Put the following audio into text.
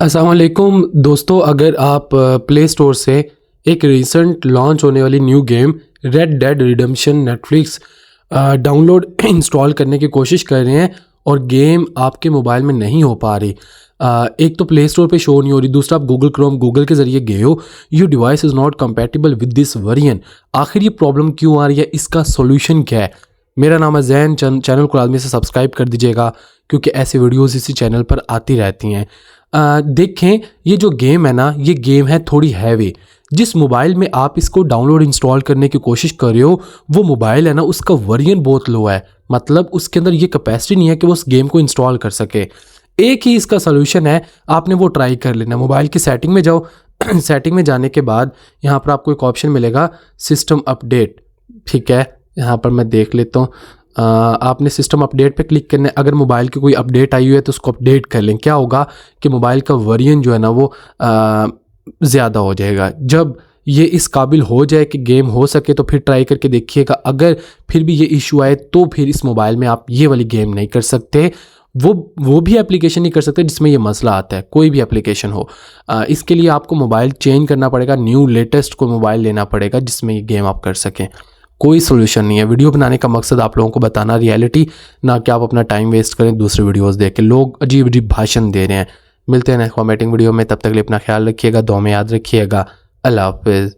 अस्सलाम वालेकुम दोस्तों, अगर आप प्ले स्टोर से एक रिसेंट लॉन्च होने वाली new game red dead redemption Netflix download install करने की कोशिश कर रहे हैं और गेम आपके मोबाइल में नहीं हो पा रही, एक तो प्ले स्टोर पे शो नहीं हो रही, दूसरा आप गूगल के ज़रिए गए हो, your device is not compatible with this variant. आखिर ये प्रॉब्लम क्यों आ रही है, इसका सोल्यूशन क्या है? मेरा नाम है जैन। चैनल को लाजमी से सब्सक्राइब कर दीजिएगा क्योंकि ऐसी वीडियोस इसी चैनल पर आती रहती हैं। देखें, ये जो गेम है ना, ये गेम है थोड़ी हैवी। जिस मोबाइल में आप इसको डाउनलोड इंस्टॉल करने की कोशिश कर रहे हो, वो मोबाइल है ना, उसका वेरिएंट बहुत लो है। मतलब उसके अंदर ये कैपेसिटी नहीं है कि वो उस गेम को इंस्टॉल कर सके। एक ही इसका सोल्यूशन है, आपने वो ट्राई कर लेना। मोबाइल की सेटिंग में जाओ सेटिंग में जाने के बाद यहाँ पर आपको एक ऑप्शन मिलेगा सिस्टम अपडेट। ठीक है, यहाँ पर मैं देख लेता हूँ। आपने सिस्टम अपडेट पे क्लिक करना है। अगर मोबाइल की कोई अपडेट आई हुई है तो उसको अपडेट कर लें। क्या होगा कि मोबाइल का वेरिएंट जो है ना वो ज़्यादा हो जाएगा। जब ये इस काबिल हो जाए कि गेम हो सके तो फिर ट्राई करके देखिएगा। अगर फिर भी ये इशू आए तो फिर इस मोबाइल में आप ये वाली गेम नहीं कर सकते। वो भी एप्लीकेशन नहीं कर सकते जिसमें ये मसला आता है, कोई भी एप्लीकेशन हो। इसके लिए आपको मोबाइल चेंज करना पड़ेगा, न्यू लेटेस्ट कोई मोबाइल लेना पड़ेगा जिसमें ये गेम आप कर सकें। कोई सोल्यूशन नहीं है। वीडियो बनाने का मकसद आप लोगों को बताना रियलिटी, ना कि आप अपना टाइम वेस्ट करें दूसरे वीडियोस देख के। लोग अजीब अजीब भाषण दे रहे हैं। मिलते हैं नेक्स्ट कॉमेंटिंग वीडियो में, तब तक के लिए अपना ख्याल रखिएगा, दुआ में याद रखिएगा। अल्लाह हाफिज़।